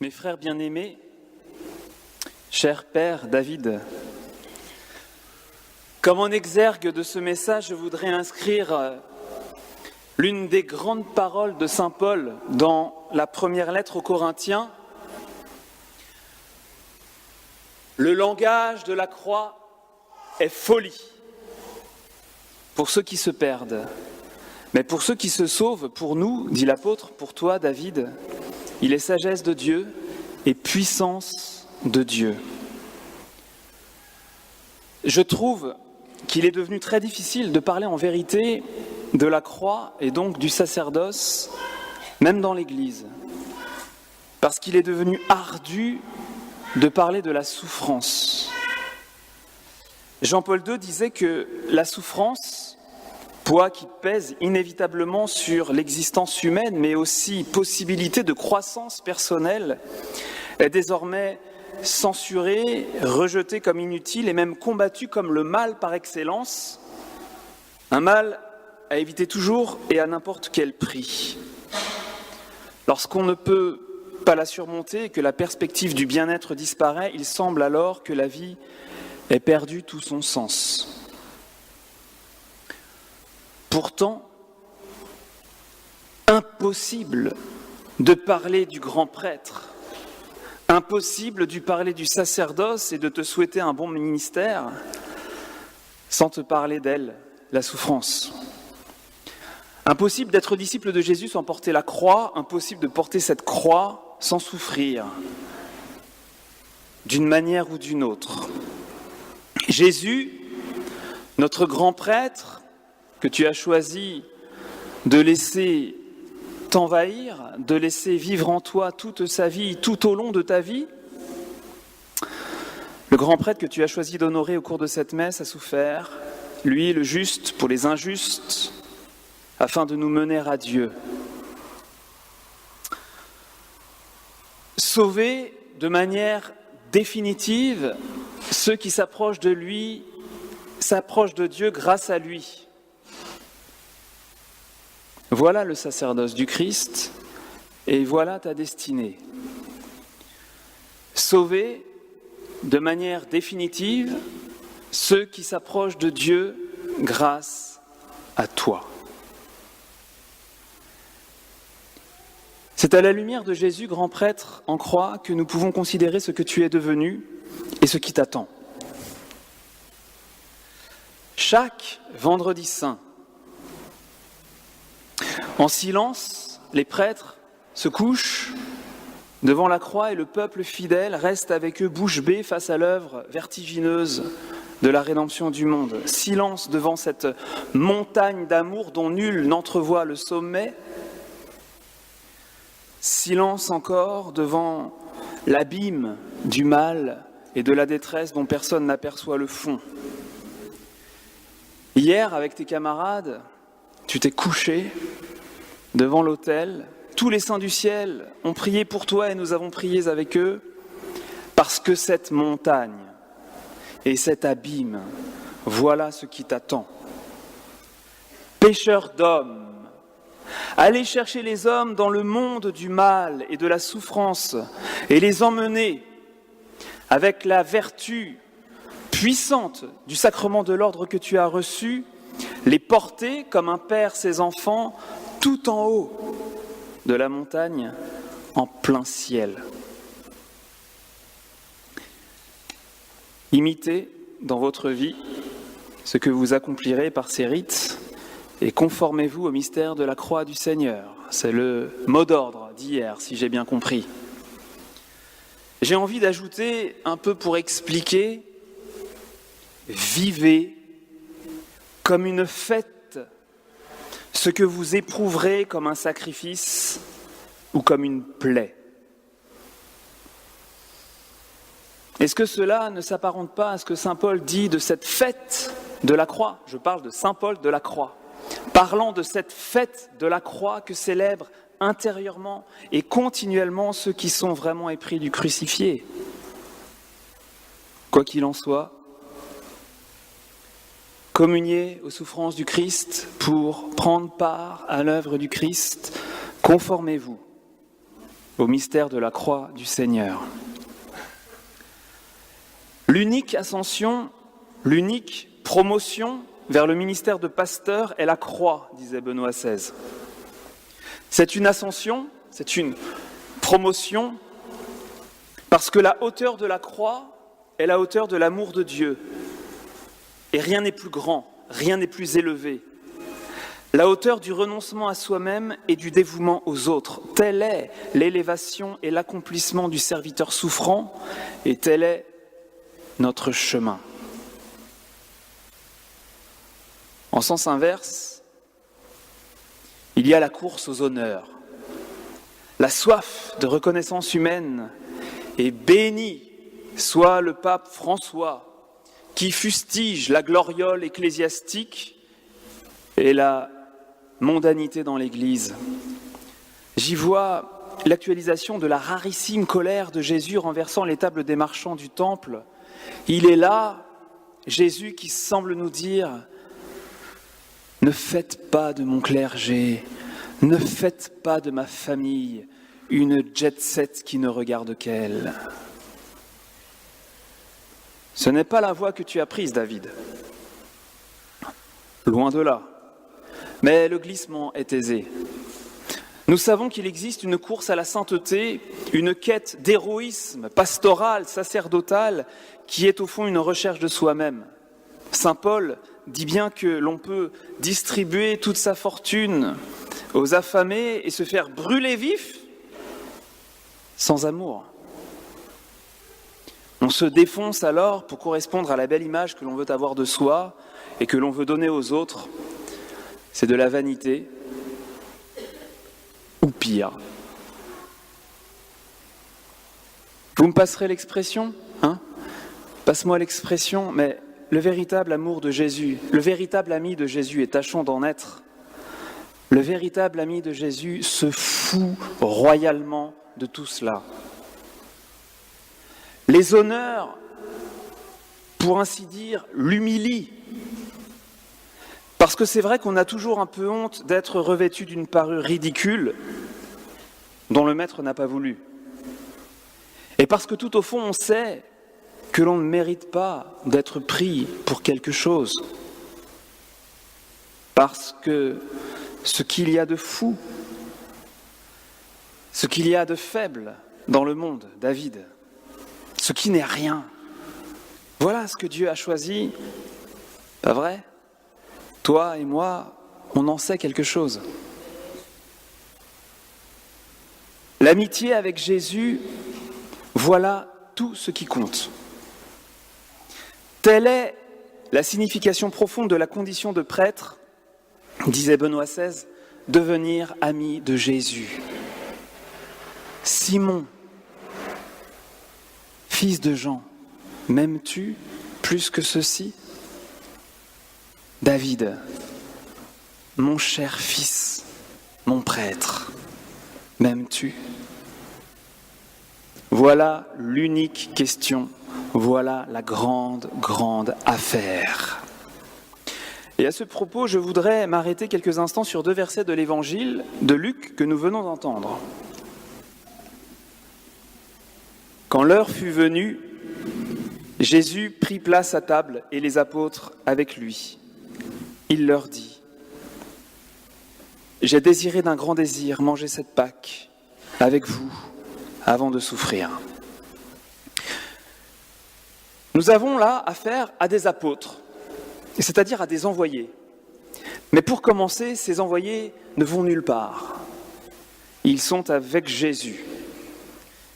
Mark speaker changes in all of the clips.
Speaker 1: Mes frères bien-aimés, cher Père David, comme en exergue de ce message, je voudrais inscrire l'une des grandes paroles de saint Paul dans la première lettre aux Corinthiens. Le langage de la croix est folie pour ceux qui se perdent. Mais pour ceux qui se sauvent, pour nous, dit l'apôtre, pour toi, David, il est sagesse de Dieu et puissance de Dieu. Je trouve qu'il est devenu très difficile de parler en vérité de la croix et donc du sacerdoce, même dans l'Église, parce qu'il est devenu ardu de parler de la souffrance. Jean-Paul II disait que la souffrance, poids qui pèse inévitablement sur l'existence humaine, mais aussi possibilité de croissance personnelle, est désormais censurée, rejetée comme inutile et même combattue comme le mal par excellence, un mal à éviter toujours et à n'importe quel prix. Lorsqu'on ne peut pas la surmonter et que la perspective du bien-être disparaît, il semble alors que la vie ait perdu tout son sens. Pourtant, impossible de parler du grand prêtre, impossible de parler du sacerdoce et de te souhaiter un bon ministère sans te parler d'elle, la souffrance. Impossible d'être disciple de Jésus sans porter la croix, impossible de porter cette croix sans souffrir, d'une manière ou d'une autre. Jésus, notre grand prêtre, que tu as choisi de laisser t'envahir, de laisser vivre en toi toute sa vie, tout au long de ta vie, le grand prêtre que tu as choisi d'honorer au cours de cette messe a souffert, lui, le juste pour les injustes, afin de nous mener à Dieu. Sauver de manière définitive ceux qui s'approchent de lui, s'approchent de Dieu grâce à lui. Voilà le sacerdoce du Christ et voilà ta destinée. Sauver de manière définitive ceux qui s'approchent de Dieu grâce à toi. C'est à la lumière de Jésus, grand prêtre en croix, que nous pouvons considérer ce que tu es devenu et ce qui t'attend. Chaque vendredi saint, en silence, les prêtres se couchent devant la croix et le peuple fidèle reste avec eux bouche bée face à l'œuvre vertigineuse de la rédemption du monde. Silence devant cette montagne d'amour dont nul n'entrevoit le sommet. Silence encore devant l'abîme du mal et de la détresse dont personne n'aperçoit le fond. Hier, avec tes camarades, tu t'es couché devant l'autel. Tous les saints du ciel ont prié pour toi et nous avons prié avec eux parce que cette montagne et cet abîme, voilà ce qui t'attend. Pécheur d'hommes, allez chercher les hommes dans le monde du mal et de la souffrance et les emmener avec la vertu puissante du sacrement de l'ordre que tu as reçu, les porter comme un père ses enfants tout en haut de la montagne en plein ciel. Imitez dans votre vie ce que vous accomplirez par ces rites et conformez-vous au mystère de la croix du Seigneur. C'est le mot d'ordre d'hier, si j'ai bien compris. J'ai envie d'ajouter un peu pour expliquer, vivez comme une fête ce que vous éprouverez comme un sacrifice ou comme une plaie. Est-ce que cela ne s'apparente pas à ce que saint Paul dit de cette fête de la croix ? Je parle de saint Paul de la croix. Parlant de cette fête de la croix que célèbrent intérieurement et continuellement ceux qui sont vraiment épris du crucifié. Quoi qu'il en soit, communiez aux souffrances du Christ pour prendre part à l'œuvre du Christ, conformez-vous au mystère de la croix du Seigneur. L'unique ascension, l'unique promotion vers le ministère de pasteur est la croix, disait Benoît XVI. C'est une ascension, c'est une promotion, parce que la hauteur de la croix est la hauteur de l'amour de Dieu. Et rien n'est plus grand, rien n'est plus élevé. La hauteur du renoncement à soi-même et du dévouement aux autres. Telle est l'élévation et l'accomplissement du serviteur souffrant, et tel est notre chemin. En sens inverse, il y a la course aux honneurs, la soif de reconnaissance humaine, et béni soit le pape François qui fustige la gloriole ecclésiastique et la mondanité dans l'Église. J'y vois l'actualisation de la rarissime colère de Jésus renversant les tables des marchands du temple. Il est là, Jésus, qui semble nous dire « Ne faites pas de mon clergé, ne faites pas de ma famille une jet-set qui ne regarde qu'elle. » Ce n'est pas la voie que tu as prise, David. Loin de là. Mais le glissement est aisé. Nous savons qu'il existe une course à la sainteté, une quête d'héroïsme pastoral, sacerdotal, qui est au fond une recherche de soi-même. Saint Paul dit bien que l'on peut distribuer toute sa fortune aux affamés et se faire brûler vif sans amour. On se défonce alors pour correspondre à la belle image que l'on veut avoir de soi et que l'on veut donner aux autres. C'est de la vanité, ou pire. Vous me passerez l'expression, hein ? Passe-moi l'expression, mais le véritable amour de Jésus, le véritable ami de Jésus, et tâchons d'en être, le véritable ami de Jésus se fout royalement de tout cela. Les honneurs, pour ainsi dire, l'humilient. Parce que c'est vrai qu'on a toujours un peu honte d'être revêtu d'une parure ridicule dont le maître n'a pas voulu. Et parce que tout au fond, on sait que l'on ne mérite pas d'être pris pour quelque chose. Parce que ce qu'il y a de fou, ce qu'il y a de faible dans le monde, David, ce qui n'est rien, voilà ce que Dieu a choisi, pas vrai ? Toi et moi, on en sait quelque chose. L'amitié avec Jésus, voilà tout ce qui compte. Telle est la signification profonde de la condition de prêtre, disait Benoît XVI, devenir ami de Jésus. Simon, fils de Jean, m'aimes-tu plus que ceci ? David, mon cher fils, mon prêtre, m'aimes-tu ? Voilà l'unique question, voilà la grande, grande affaire. Et à ce propos, je voudrais m'arrêter quelques instants sur 2 versets de l'Évangile de Luc que nous venons d'entendre. Quand l'heure fut venue, Jésus prit place à table et les apôtres avec lui. Il leur dit : « J'ai désiré d'un grand désir manger cette Pâque avec vous avant de souffrir. » Nous avons là affaire à des apôtres, c'est-à-dire à des envoyés. Mais pour commencer, ces envoyés ne vont nulle part. Ils sont avec Jésus,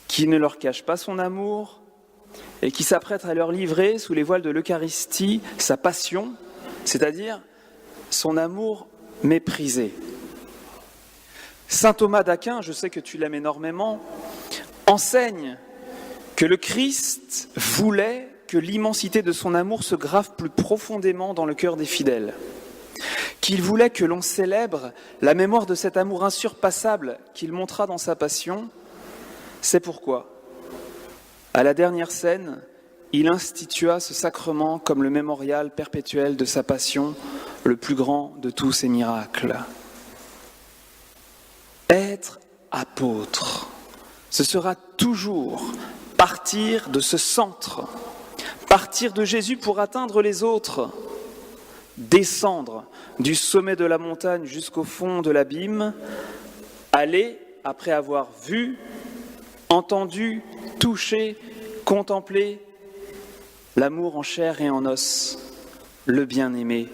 Speaker 1: qui ne leur cache pas son amour et qui s'apprête à leur livrer, sous les voiles de l'Eucharistie, sa passion, c'est-à-dire son amour méprisé. Saint Thomas d'Aquin, je sais que tu l'aimes énormément, enseigne que le Christ voulait que l'immensité de son amour se grave plus profondément dans le cœur des fidèles, qu'il voulait que l'on célèbre la mémoire de cet amour insurpassable qu'il montra dans sa passion. C'est pourquoi, à la dernière scène, il institua ce sacrement comme le mémorial perpétuel de sa passion, le plus grand de tous ses miracles. Être apôtre, ce sera toujours partir de ce centre, partir de Jésus pour atteindre les autres, descendre du sommet de la montagne jusqu'au fond de l'abîme, aller, après avoir vu, entendu, touché, contemplé l'amour en chair et en os, le bien-aimé,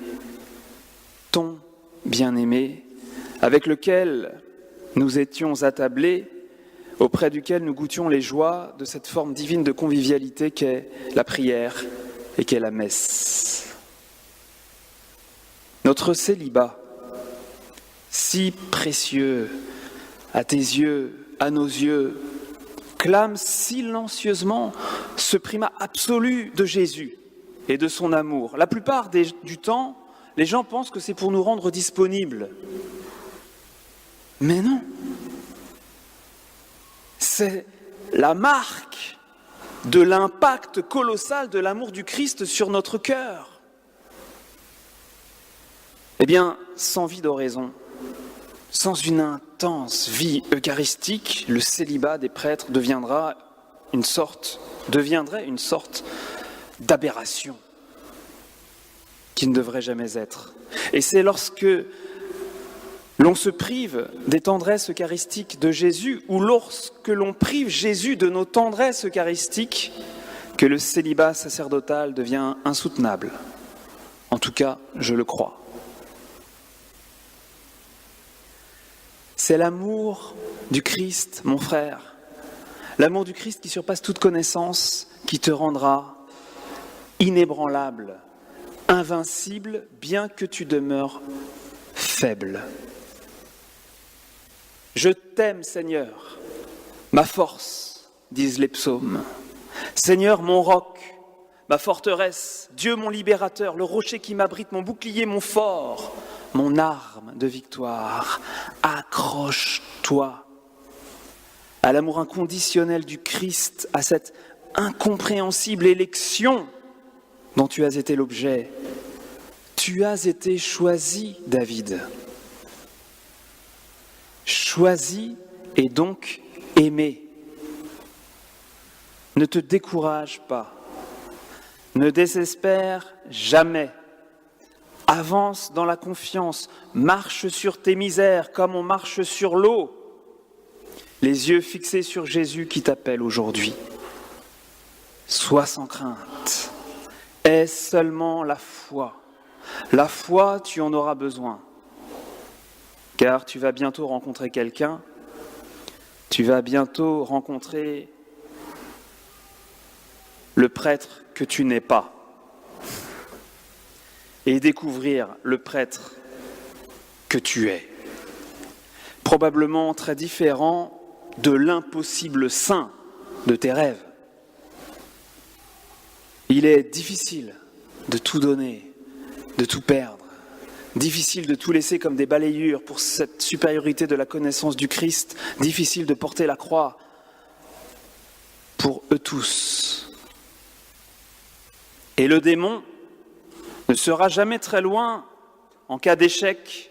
Speaker 1: ton bien-aimé, avec lequel nous étions attablés, auprès duquel nous goûtions les joies de cette forme divine de convivialité qu'est la prière et qu'est la messe. Notre célibat, si précieux à tes yeux, à nos yeux, clame silencieusement ce primat absolu de Jésus et de son amour. La plupart du temps, les gens pensent que c'est pour nous rendre disponibles. Mais non. C'est la marque de l'impact colossal de l'amour du Christ sur notre cœur. Eh bien, sans vie d'oraison, sans une intense vie eucharistique, le célibat des prêtres deviendrait une sorte d'aberration qui ne devrait jamais être. Et c'est lorsque l'on se prive des tendresses eucharistiques de Jésus, ou lorsque l'on prive Jésus de nos tendresses eucharistiques, que le célibat sacerdotal devient insoutenable. En tout cas, je le crois. C'est l'amour du Christ, mon frère, l'amour du Christ qui surpasse toute connaissance, qui te rendra inébranlable, invincible, bien que tu demeures faible. Je t'aime, Seigneur, ma force, disent les psaumes. Seigneur, mon roc, ma forteresse, Dieu mon libérateur, le rocher qui m'abrite, mon bouclier, mon fort, mon arme de victoire. Accroche-toi à l'amour inconditionnel du Christ, à cette incompréhensible élection dont tu as été l'objet. Tu as été choisi, David. Choisi et donc aimé. Ne te décourage pas. Ne désespère jamais. Avance dans la confiance. Marche sur tes misères comme on marche sur l'eau. Les yeux fixés sur Jésus qui t'appelle aujourd'hui. Sois sans crainte. Aie seulement la foi. La foi, tu en auras besoin. Car tu vas bientôt rencontrer quelqu'un, tu vas bientôt rencontrer le prêtre que tu n'es pas et découvrir le prêtre que tu es. Probablement très différent de l'impossible saint de tes rêves. Il est difficile de tout donner, de tout perdre. Difficile de tout laisser comme des balayures pour cette supériorité de la connaissance du Christ. Difficile de porter la croix pour eux tous. Et le démon ne sera jamais très loin en cas d'échec,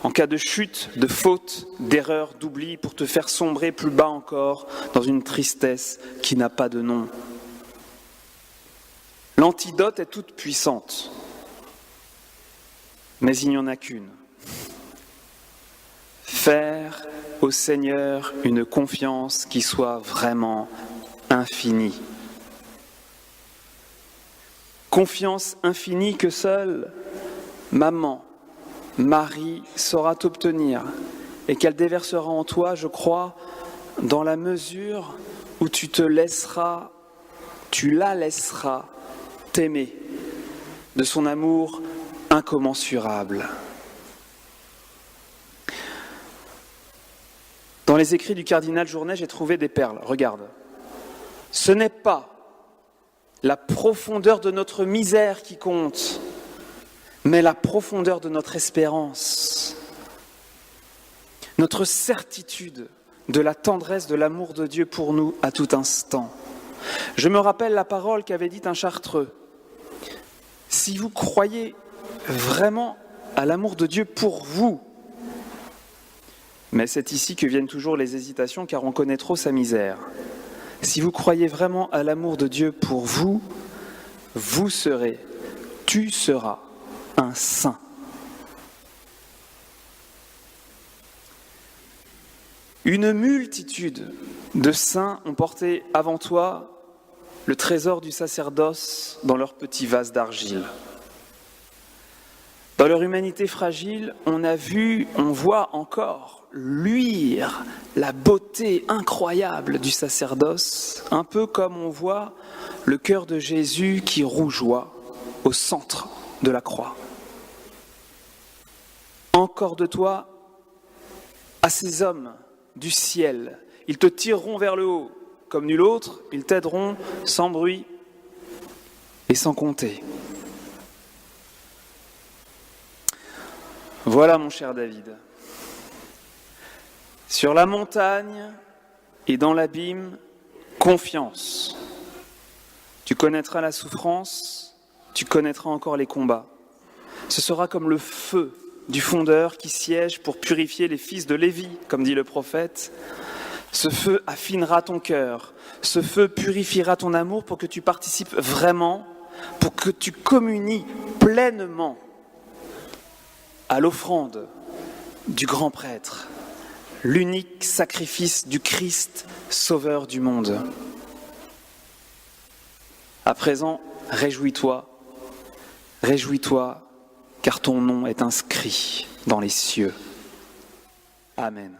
Speaker 1: en cas de chute, de faute, d'erreur, d'oubli, pour te faire sombrer plus bas encore dans une tristesse qui n'a pas de nom. L'antidote est toute puissante. Mais il n'y en a qu'une. Faire au Seigneur une confiance qui soit vraiment infinie. Confiance infinie que seule maman, Marie saura t'obtenir et qu'elle déversera en toi, je crois, dans la mesure où tu la laisseras t'aimer de son amour incommensurable. Dans les écrits du cardinal Journet, j'ai trouvé des perles. Regarde. Ce n'est pas la profondeur de notre misère qui compte, mais la profondeur de notre espérance. Notre certitude de la tendresse de l'amour de Dieu pour nous à tout instant. Je me rappelle la parole qu'avait dite un Chartreux. Si vous croyez vraiment à l'amour de Dieu pour vous, Mais c'est ici que viennent toujours les hésitations, car on connaît trop sa misère. Si vous croyez vraiment à l'amour de Dieu pour vous, tu seras un saint. Une multitude de saints ont porté avant toi le trésor du sacerdoce dans leur petit vase d'argile. Dans leur humanité fragile, on voit encore luire la beauté incroyable du sacerdoce, un peu comme on voit le cœur de Jésus qui rougeoie au centre de la croix. Encore de toi à ces hommes du ciel, ils te tireront vers le haut, comme nul autre, ils t'aideront sans bruit et sans compter. Voilà mon cher David, sur la montagne et dans l'abîme, confiance. Tu connaîtras la souffrance, tu connaîtras encore les combats. Ce sera comme le feu du fondeur qui siège pour purifier les fils de Lévi, comme dit le prophète. Ce feu affinera ton cœur, ce feu purifiera ton amour pour que tu participes vraiment, pour que tu communies pleinement à l'offrande du grand prêtre, l'unique sacrifice du Christ, sauveur du monde. À présent, réjouis-toi, car ton nom est inscrit dans les cieux. Amen.